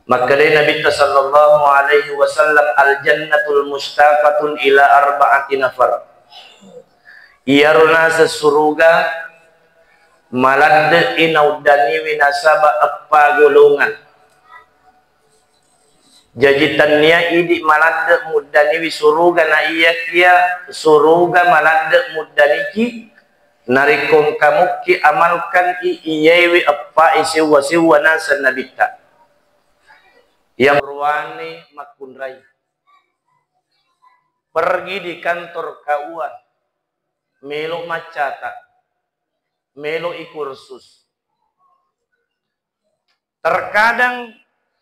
Maka dari Nabi sallallahu alaihi wasallam, al jannatul mustaqatun ila arba'ati nafar. Iyaruna sesuruga malad inaudani winasaba apa golongan. Jajitannya idi malad mudani wisuruga na iya kia suruga malad mudani ki narikong kamuki amalkan iyewi apa isiwa siwa nasa nabita yang ruani makunrai pergi di kantor kauan melo macata melo ikursus terkadang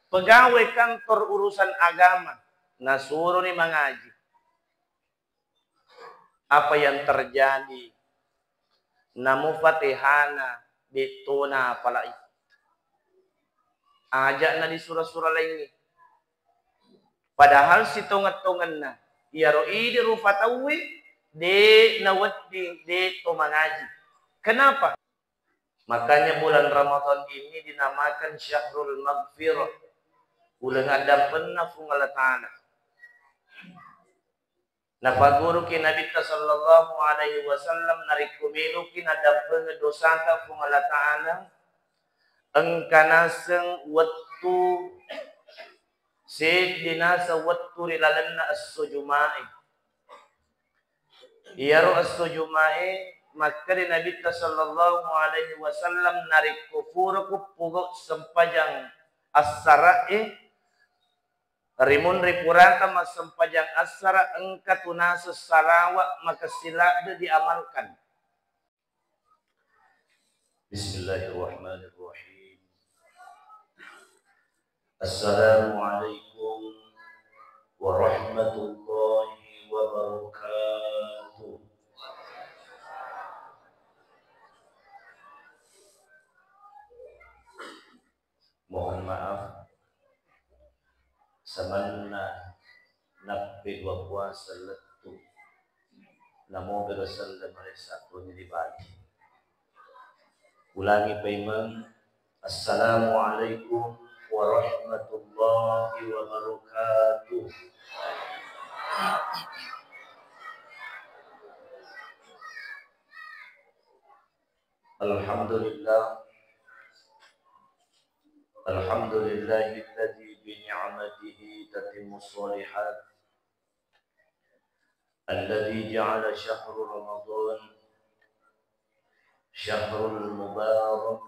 pegawai kantor urusan agama nasuruh nih mengaji apa yang terjadi namu fatihana dituna palai ajak na di surah-surah lain padahal si tongat-tongan na iya ro'i di rufatawi de nawat de to mengaji. Kenapa? Makanya bulan Ramadan ini dinamakan Syahrul Maghfirah. Bulan ada pernah Allah Ta'ala. Napaguru ki Nabi sallallahu alaihi wasallam narikumilu ki ada pengedosa ka Allah Ta'ala. Engkanaseng waktu Sayyidina sawattu rilalanna as-sujumai. Iyaro as-sujumai maka di Nabi sallallahu alaihi wasallam narik kufur kupugok sempajang as-sara'i rimun ripurata mas sempajang as-sara' engkatuna sesarawa maka sila diamalkan. Bismillahirrahmanirrahim. Assalamualaikum warahmatullahi wabarakatuh. Mohon maaf samanna nabi wa puasa letu namo berasal dari satu di Bali. Ulangi payment. Assalamualaikum warahmatullahi wabarakatuh. Alhamdulillah. Alhamdulillahilladzi bi ni'matihi tatimmus shalihat. Alladzi ja'ala syahrul Ramadan syahrul mubarak,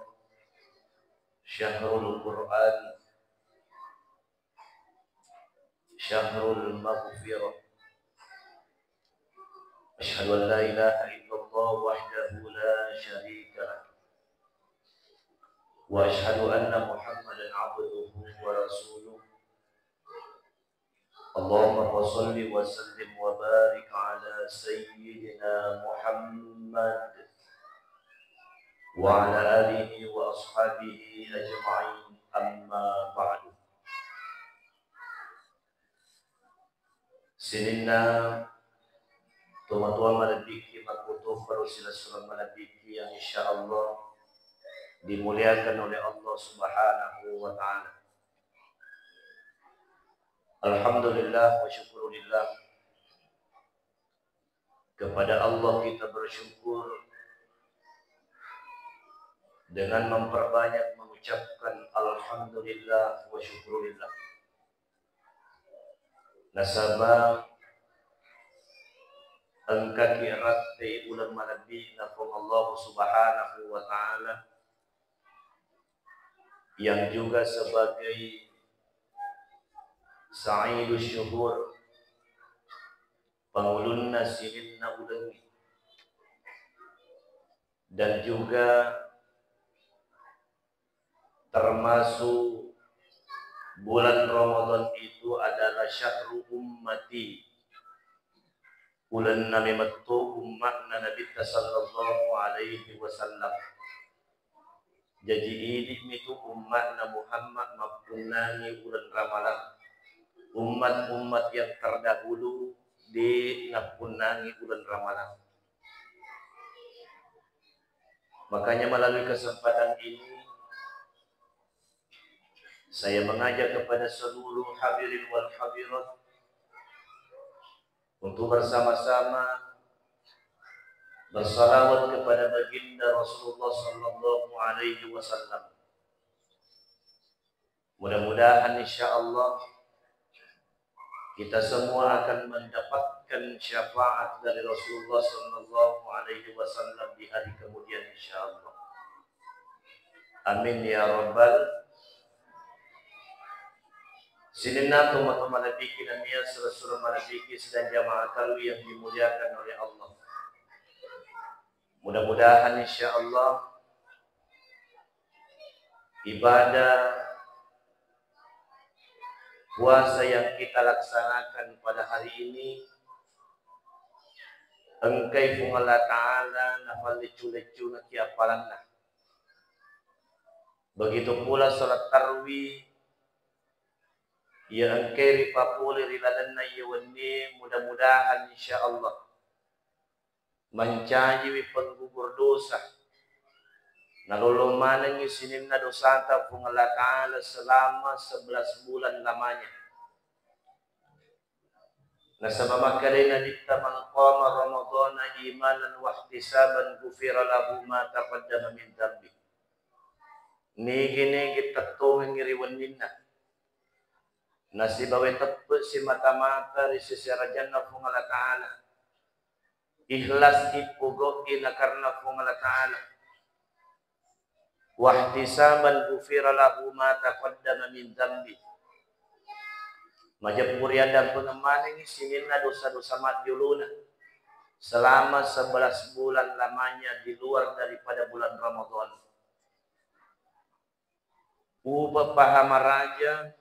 syahrul Quran, syahrul maghfirah. Asyhadu an la ilaha illallah wahdahu la syarika lah. Wa asyhadu anna Muhammadan abduhu wa rasuluh. Allahumma shalli wa sallim wa barik ala sayyidina Muhammad wa ala alihi wa ashabihi ajma'in, amma ba'du. Sinina tuan-tuan malabiki makutuh farusila surah malabiki yang insyaallah dimuliakan oleh Allah Subhanahu wa ta'ala. Alhamdulillah wa syukurillah. Kepada Allah kita bersyukur dengan memperbanyak mengucapkan alhamdulillah wa syukurillah. Nasabah angka kirat di bulan malabi nafung Allah Subhanahu wa ta'ala yang juga sebagai sa'idus syuhur pangulun nasihin na ulangi dan juga termasuk bulan Ramadan itu adalah syahrul ummati, bulan nami matu umat Nabi sallallahu alaihi wasallam. Jadi ini itu umat Muhammad mapunani bulan Ramadan, umat-umat yang terdahulu di napunani bulan Ramadan. Makanya melalui kesempatan ini Saya mengajak kepada seluruh hadirin wal hadirat untuk bersama-sama bersalawat kepada baginda Rasulullah sallallahu alaihi wasallam. Mudah-mudahan insyaallah kita semua akan mendapatkan syafaat dari Rasulullah sallallahu alaihi wasallam di hari kemudian insyaallah. Amin ya rabbal. Sinina tumat malabiki dan niat surah malabiki sedang jamaah tarwih yang dimuliakan oleh Allah. Mudah-mudahan insyaallah ibadah puasa yang kita laksanakan pada hari ini engkai pun Allah Ta'ala nafal lecu-lecu na kiapalan na. Begitu pula salat tarwih ya engkai ripapuli riladan na yawanni, mudah-mudahan insyaallah mencaji penggugur dosa nalulumanan isinin na dosata pun Allah Ta'ala selama 11 bulan lamanya. Nasabama kalina ditta man qama ramadhana imanan wa ihtisaban ghufira lahu ma taqaddama min dhanbi. Nigi tatong ngiriwaninna. Nasibawe teppe si mata-mata ri sisirajanna pun Allah Ta'ala. Ikhlas ipugo ina karna pun Allah Ta'ala. Wa ihtisaban ghufira lahu ma taqaddama min dhanbi. Majapurian dan pengemana ini sinina dosa-dosa madjuluna selama 11 bulan lamanya di luar daripada bulan Ramadan. Upa pahama raja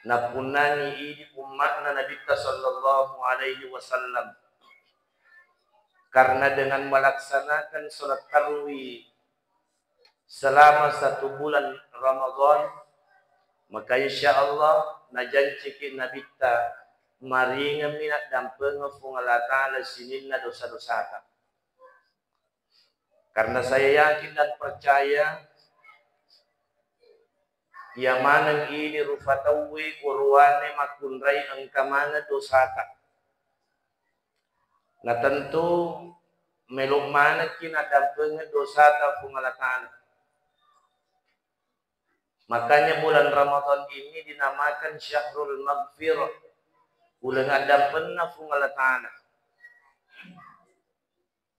napunani ini umatna Nabi sallallahu alaihi wasallam karena dengan melaksanakan salat tarawih selama 1 bulan Ramadan, maka insyaallah najanci Nabi ta maringa minat dan pengepung Allah Ta'ala sininna dosa-dosa. Karena saya yakin dan percaya yang mana ini rufatawi urwane makunrai engkamana dosata. Nah tentu meluk mana kina dan dosata pung Allah Ta'ala. Makanya bulan Ramadan ini dinamakan Syahrul Maghfirah. Bulan ada pernah pun Allah Ta'ala.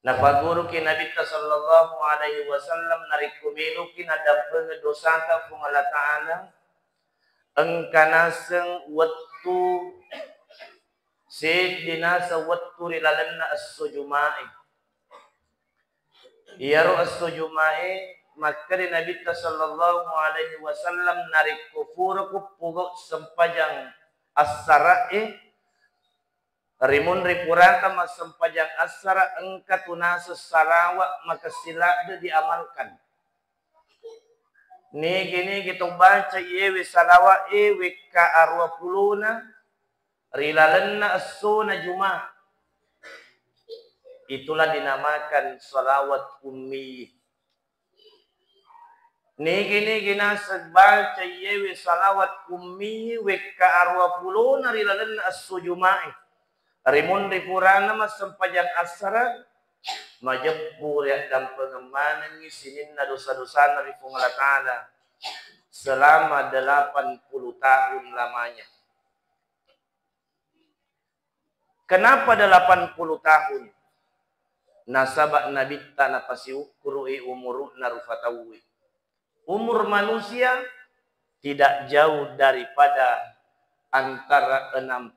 Napaguru ki Nabi sallallahu alaihi wasallam narikumilu ki ada pernah dosa pun Allah Ta'ala. Engkanaseng waktu Sayyidina waktu rilalanna as-sujumai. Iyaru as-sujumai maka Nabi sallallahu alaihi wasallam narik kufur kupugok sempajang as-sara'i rimun ripurata mas sempajang as-sara' engkatuna sesalawa maka silada diamalkan. Ni gini kita baca yewe salawa ewe ka arwapuluna rilalanna as-suna jumah. Itulah dinamakan salawat ummi. Nigi nasad baca yewe salawat ummi weka arwa puluna rilalan as-sujumai. Rimun ripurana mas sempajang asara majapur ya dan pengemanan isinin na dosa-dosa na ripung Allah Ta'ala selama 80 tahun lamanya. Kenapa 80 tahun? Nasabak Nabi tanah pasiukurui umuruna rufatawi. Umur manusia tidak jauh daripada antara 60,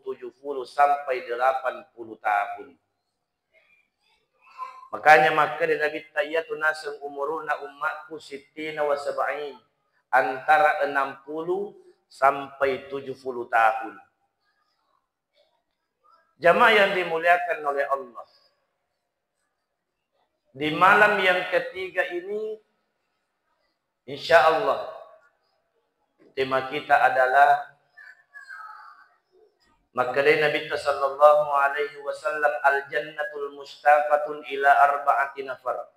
70 sampai 80 tahun. Makanya Nabi tayyatun nasang umuruna ummatku sittina wa sab'in. Antara 60 sampai 70 tahun. Jamaah yang dimuliakan oleh Allah. Di malam yang ketiga ini insyaallah tema kita adalah makalai Nabi sallallahu alaihi wasallam al-jannatul mustaqatun ila arba'ati nafar.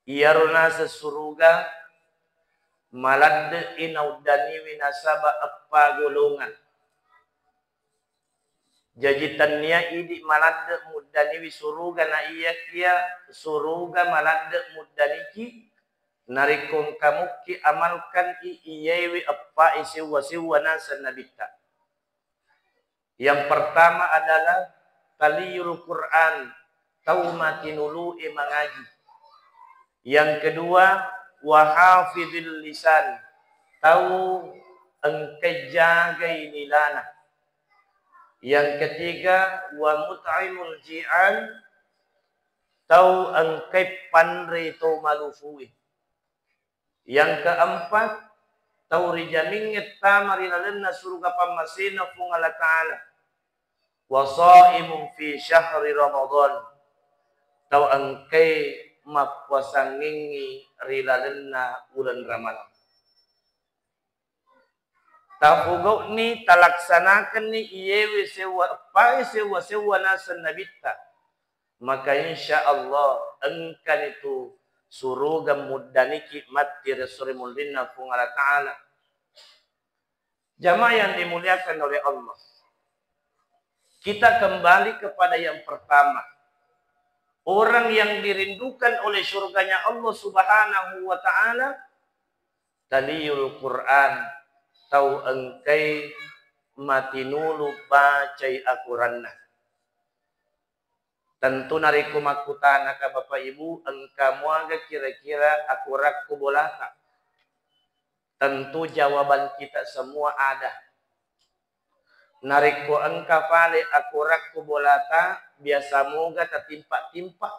Iyaruna sesuruga malad inaudani winasaba apa golongan. Jajitannya idi malad mudani wi suruga na iya kia suruga malad mudani ki narikong kamuki amalkan iyewi apa isiwa nasa nabita. Yang pertama adalah taliyul Quran, tahu matinulu mengaji. Yang kedua wahafidil lisan, tahu engkau jaga nilana. Yang ketiga wa mut'imul ji'an, tahu engkau pandai to malufui. Yang keempat tahu rijamingit tamarilalena surga pamasina fungala ta'ala wa shaimun fi syahri Ramadan, tahu engkau mapuasangingi rilalena bulan Ramadan. Tafugau ni talaksanakan ni iyewe sewa pai sewa nasan nabita, maka insya Allah engkan itu suruga muddaniki mati Rasulullah fungala ta'ala. Jamaah yang dimuliakan oleh Allah, kita kembali kepada yang pertama. Orang yang dirindukan oleh surganya Allah Subhanahu wa ta'ala taliyul Quran, tahu engkai matinulu bacai Al-Quranna. Tentu nariku makutana ka Bapak Ibu, engkamu aga kira-kira akurakku bolata. Tentu jawaban kita semua ada. Nariku engka pale akurakku bolata, biasa moga tatimpa-timpa.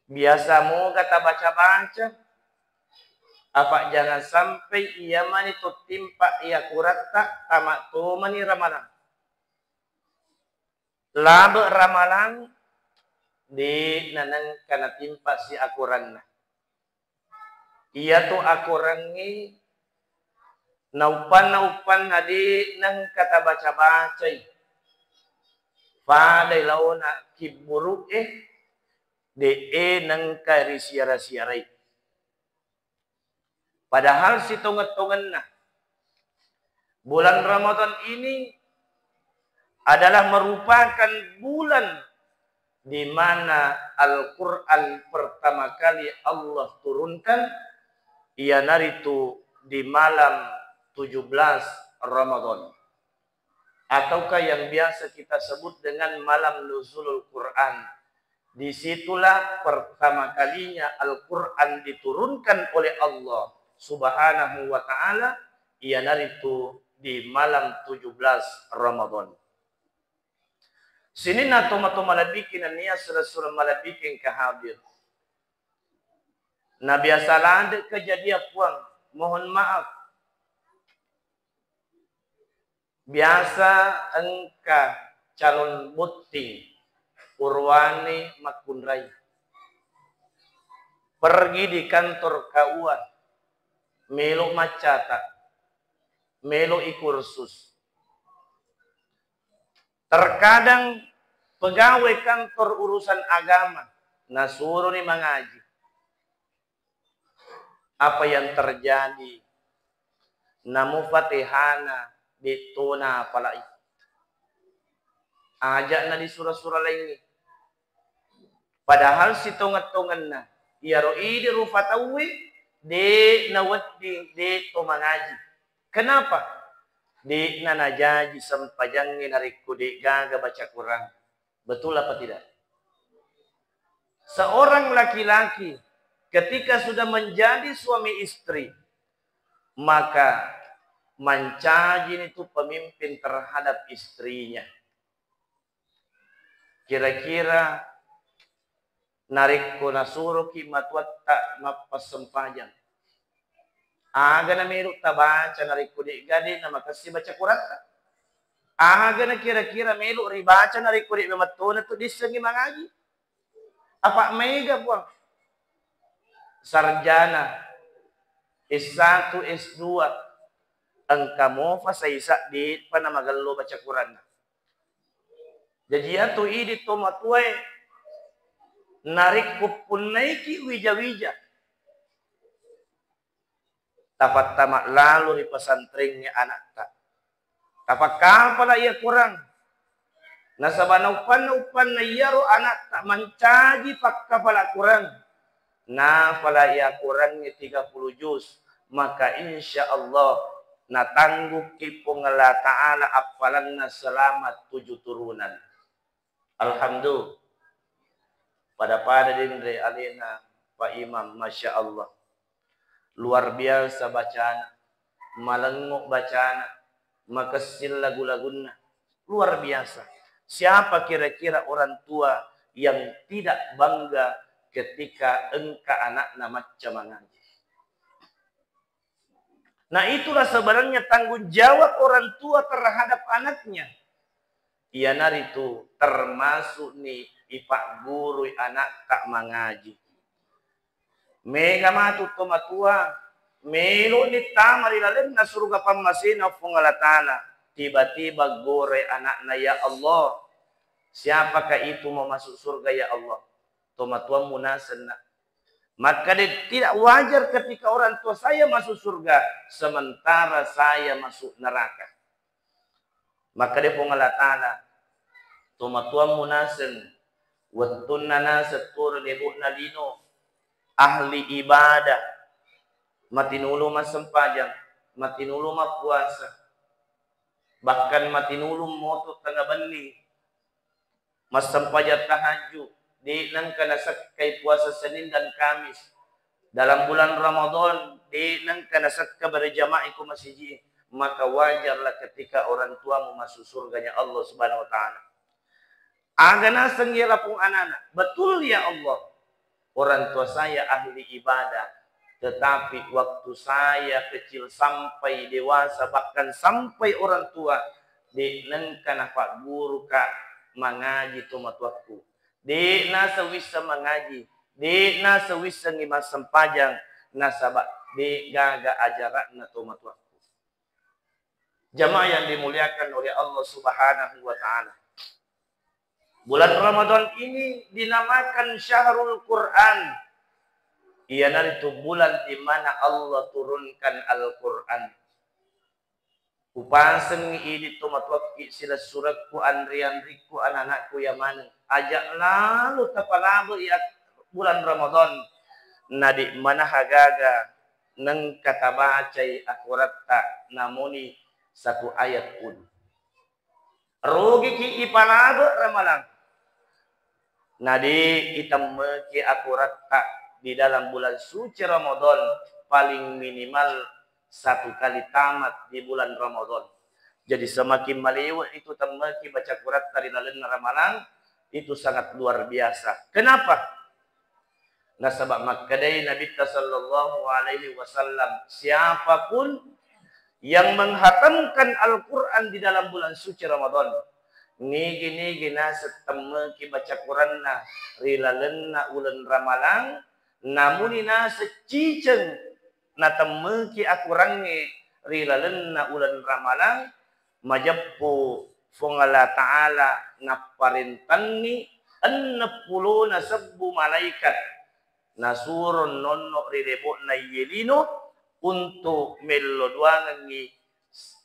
Biasa moga baca-baca. Apa jangan sampai ia mani tu timpa ia kurata tamak tu mani ramalan. Labe ramalan di nanang kana timpa si akuranna. Ia tu akurangi naupan hadi nang kata baca-bacai. Padai launa kiburu de nang kari siara-siarai. Padahal si tonget-tongen nah, bulan Ramadan ini adalah merupakan bulan di mana Al-Quran pertama kali Allah turunkan, ia naritu di malam 17 Ramadan. Ataukah yang biasa kita sebut dengan malam nuzulul Quran. Disitulah pertama kalinya Al-Quran diturunkan oleh Allah Subhanahu wa ta'ala, ia naritu di malam 17 Ramadan. Sini na tomato malabikin na niya surah malabikin kahadir. Na biasa lande kejadian puang, mohon maaf. Biasa engka calon buting urwani makunrai. Pergi di kantor KUA. Melo macata, melo ikursus. Terkadang pegawai kantor urusan agama nasuruh ni mengaji. Apa yang terjadi? Namu fatihana dituna palai. Ajak na di surah-surah lain ni. Padahal si tongat-tongan na iaroi di rufatawi de nawat de to mengaji. Kenapa? De nanajaji sempajangin hariku de gaga baca Quran. Betul apa tidak? Seorang laki-laki ketika sudah menjadi suami istri, maka mencajin itu pemimpin terhadap istrinya. Kira-kira narikku nasuruh ki matwat tak mapas sempajang. Aga na meruk tabaca narikku di gade na makasih baca Quran. Aga na kira-kira meluk ribaca narikku di mematuna tu disengi mangaji. Apa mega buang? Sarjana S1, S2 angka mo fasaisa di panamagalo baca Quran. Jadi atu idi to matuai narik kupunaiki wija-wija. Tapat tamak lalu di pesantrennya anak tak. Tapak kapala ia kurang. Nasabanaupan na iyaro anak tak mencaji pak kapala kurang. Na pala ia kurangnya 30 juz. Maka insya Allah natangguk kipong Allah Ta'ala apalan na selamat 7 turunan. Alhamdulillah. Pada dinre alina Pak Imam, Masya Allah. Luar biasa bacaan, malengok bacaan, makasil lagu-lagunna. Luar biasa. Siapa kira-kira orang tua yang tidak bangga ketika engka anaknya macam mengaji? Nah itulah sebenarnya tanggung jawab orang tua terhadap anaknya. Ia itu termasuk nih ipak guru anak tak mengaji. Mega matu tomatua, melo ni tamari lalim na surga pamasina fungalatana. Tiba-tiba gore anaknya ya Allah. Siapakah itu mau masuk surga ya Allah? Tomatua munasan. Maka tidak wajar ketika orang tua saya masuk surga, sementara saya masuk neraka. Maka dia fungalatana. Tomatua munasan. Wattun nana setur nebuk nalino. Ahli ibadah, matinulu mas sempajang, matinulu mas puasa, bahkan matinulu moto tengah beni, mas sempajang tahajud, di nangkana sakkai puasa Senin dan Kamis, dalam bulan Ramadan, di nangkana sakka berjamaah iku masjid, maka wajarlah ketika orang tua masuk surganya Allah Subhanahu Wa Taala. Agana sengira pun anak-anak, betul ya Allah. Orang tua saya ahli ibadah, tetapi waktu saya kecil sampai dewasa, bahkan sampai orang tua, di nengkana pak guru kak mengaji tomatuaku, di nasa wisa mengaji, di nasa wisa ngimas sempajang, nasabak di gaga ajaran na tomatuaku. Jamaah yang dimuliakan oleh Allah Subhanahu Wa Taala. Bulan Ramadan ini dinamakan Syahrul Quran. Ialah itu bulan di mana Allah turunkan Al-Quran. Upaseng ini tumatwaki sila suratku andri-andriku anak-anakku yaman. Ajak lalu tapalabu ya bulan Ramadan. Nadi mana hagaga nang katabacay akurat tak namuni satu ayat pun. Rugi ki ipalabu ramalang. Nadi itam meki akurat tak di dalam bulan suci Ramadan paling minimal 1 kali tamat di bulan Ramadan. Jadi semakin maliwat itu tamaki baca Quran dari dalam ramalan itu sangat luar biasa. Kenapa? Nasabak makadai Nabi sallallahu alaihi wasallam, siapapun yang menghatamkan Al-Quran di dalam bulan suci Ramadan, nigi nasa tamaki baca Quran na rilalen na ulan ramalang, namun nasa ciceng na tamaki akurangi rilalen na ulan ramalang, majappo fungala ta'ala na parintangi 60 na sabbu malaikat nasuron nonno rilebo na yelino untuk meloduangan ni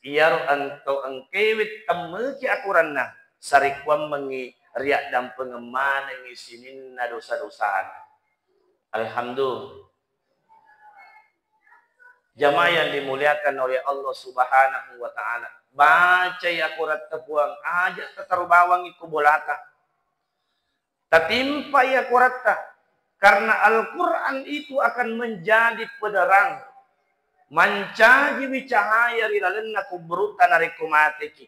iyaro antau angkewit tamaki akuran na sarikwam mengi riak dan pengeman yang isinin na dosa-dosaan. Alhamdulillah. Jamaah yang dimuliakan oleh Allah Subhanahu Wa Taala. Baca ya akurat tepuang, ajak teterbawang iku bolata. Tatimpa ya akurat ta. Karena Al-Quran itu akan menjadi pederang. Mancaji wicahaya rilalenna kubrutan arikumatiki.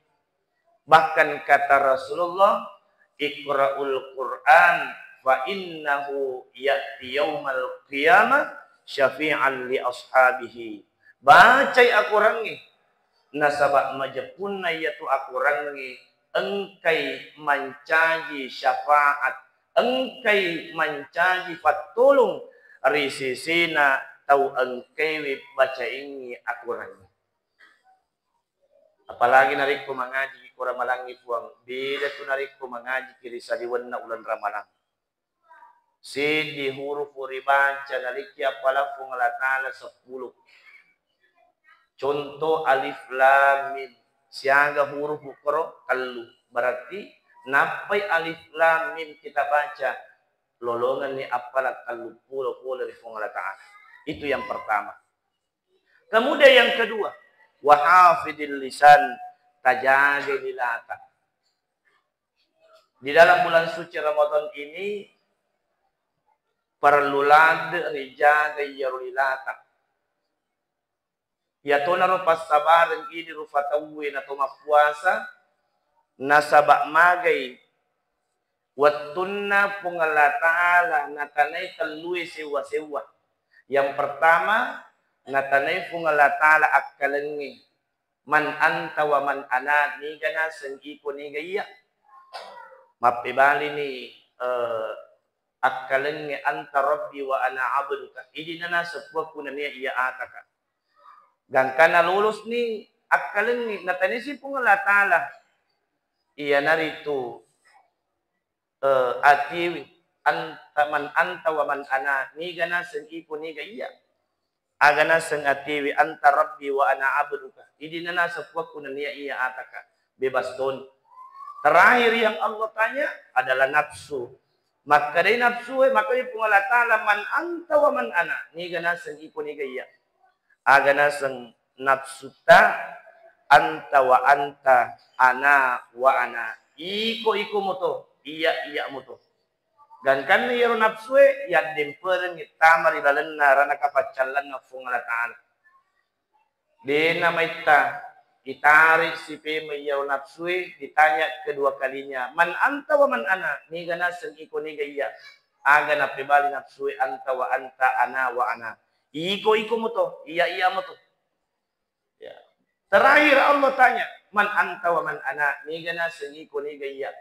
Bahkan kata Rasulullah, Iqra'ul Quran fa innahu ya'ti yaumal qiyamah syafi'an li ashabihi. Bacai akurangi nasabak majapunna yaitu akurangi engkai mancaji syafaat, engkai mancaji fatulung risisina tau engkai baca ini akurangi. Apalagi narikku mengaji kurang malangi puang. Bila tu narikku mengaji kiri sadiwan na ulan ramalang. Sidi huruf ribanca nariki apala pungalatala 10. Contoh alif lam mim. Siaga huruf mukro kallu. Berarti napai alif lam mim kita baca. Lolongan ni apalah kallu pulo-pulo dari Allah Ta'ala. Itu yang pertama. Kemudian yang kedua. Wahafidil lisan tajaga dilata. Di dalam bulan suci Ramadan ini perlulah rijaga yarulilata. Ya tona rupas sabaran ini rufatawi na puasa nasabak magai wattunna pungala ta'ala natanay kalui sewa-sewa. Yang pertama natanay pungala ta'ala akkalangi man anta wa man ana ni gana sengiko ni gaya mapibali ni akkalangi anta rabbi wa ana abduka idi nana sebuah kunanya iya ataka dan karena lulus ni akkalangi natanisi pungala ta'ala iya naritu atiwi anta man anta wa man ana ni gana sengiko ni gaya agana seng atiwi anta rabbi wa ana abduka idi nana sebuah kunanya iya ataka bebas don. Terakhir yang Allah tanya adalah nafsu. Maka dari nafsu maka dia pungala ta'ala man anta wa man ana ni gana seng iko ni gaya agana seng nafsu ta anta wa anta ana wa ana iko mo to iya mo to dan kan yero nafsu ya demperen itamari dalenna rana kapacalan na pungala ta'ala de namaita ditarik si pema yero nafsu ditanya kedua kalinya man anta wa man ana ni gana seng iko ni gaya agana pebali nafsu anta wa anta ana wa ana iko mo to iya mo to ya. Terakhir Allah tanya, man anta wa man ana, ni gana sengiko ni gaya.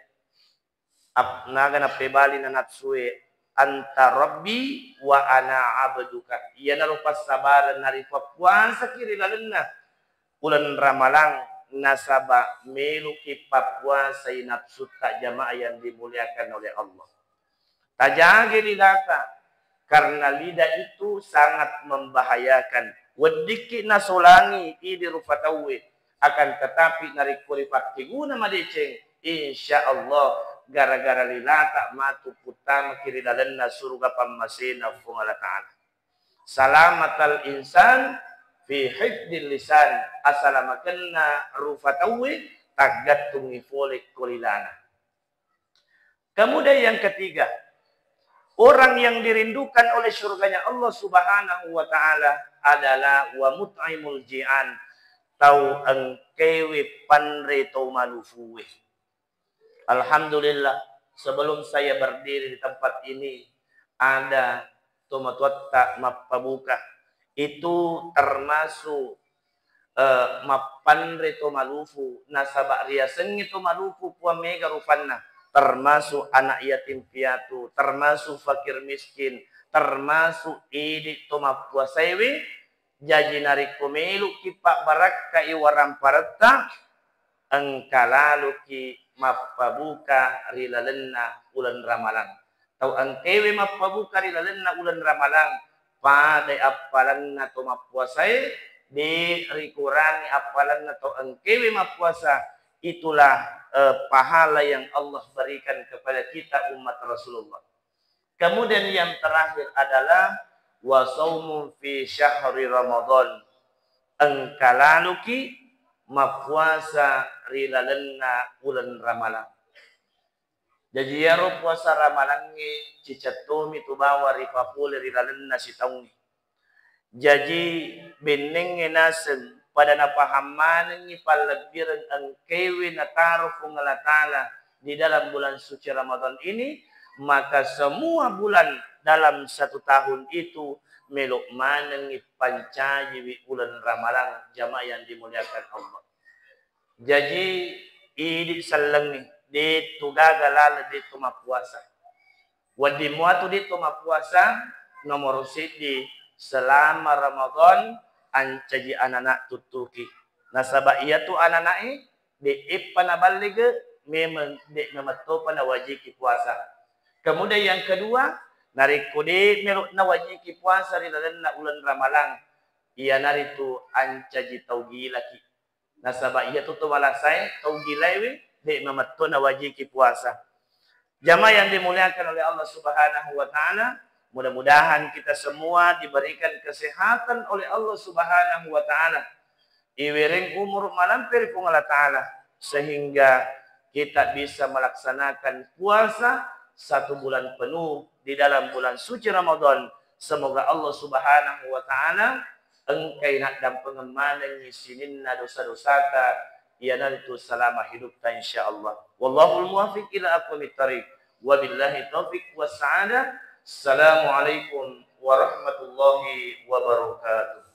Naga na pebali na natsue, anta rabbi wa ana abduka. Iya na rupas sabaran na ripapuan sa kirilalan na. Ulan ramalang nasaba meluki papuan sa inatsuta jamaah yang dimuliakan oleh Allah. Tajage lidata, karena lidah itu sangat membahayakan. Wadiki nasolangi idi rufatawe akan tetapi narikuri faktiguna madeceng insyaallah gara-gara lilata matu putama kiri dalanna surga pammasina fungala ta'ala salamatal insan fi hifdil lisan asalamakanna rufatawe tagatungi folek kolilana. Kemudian yang ketiga, orang yang dirindukan oleh surganya Allah Subhanahu wa Ta'ala adalah wa mut'imul ji'an tau engkewe panre tau malufuwe. Alhamdulillah sebelum saya berdiri di tempat ini ada tomatuatta mapabuka itu termasuk mapanre tau malufu nasabak riasengi tau malufu puan mega rupanna termasuk anak yatim piatu, termasuk fakir miskin, termasuk idik toma puasaiwi, jaji narik kumelu kipak barakka iwaram parata, engkalalu ki mapabuka rilalenna ulan ramalang. Tau engkewe mapabuka rilalenna ulan ramalang, pada apalanna toma puasai, di rikurangi apalanna tau engkewe mapuasa, itulah pahala yang Allah berikan kepada kita umat Rasulullah. Kemudian yang terakhir adalah wasaumu fi syahri Ramadan. Engkalaluki mapuasa rilalenna bulan Ramalan. Jadi yaro puasa Ramalangi cicatomi tu bawa ripapule rilalenna sitaungi. Jadi beneng nasen pada napahaman ni palabiran ang kewe na taruh pungalatala di dalam bulan suci Ramadan ini, maka semua bulan dalam satu tahun itu melok manengi pancaji bulan Ramalan jamaah yang dimuliakan Allah. Jadi idi salang ni di tugagalala di tumapuasa. Wadi muatu di tumapuasa nomor sidi selama Ramadan ancaji anak tutuki. Nasaba iya tu anak-anak di ipanabalige memang di mematopa na wajiki puasa. Kemudian yang kedua, narikudi melok na wajiki puasa di dalam ulan Ramalan. Ia naritu ancaji taugilaki. Nasaba ia tutu walasai taugilai de mamatuna wajiki puasa. Jamaah yang dimuliakan oleh Allah Subhanahu wa taala, mudah-mudahan kita semua diberikan kesehatan oleh Allah Subhanahu wa taala. Iwering umur malampir pun Allah taala sehingga kita bisa melaksanakan puasa 1 bulan penuh di dalam bulan suci Ramadan. Semoga Allah Subhanahu wa taala engkai nak dan pengemanan ngisininna dosa-dosa ta iana itu selama hidup ta insyaallah. Wallahul muwaffiq ila aqwamit thariq. Wabillahi taufiq was sa'adah. Assalamualaikum warahmatullahi wabarakatuh.